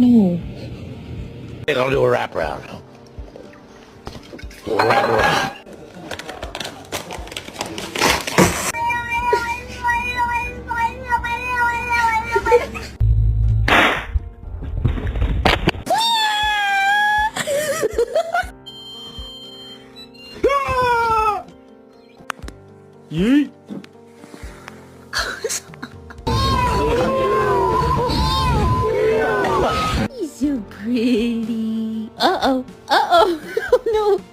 No. I'll do a wraparound. Wraparound. Yeet. He's so pretty. Uh-oh. Uh-oh. Oh, no.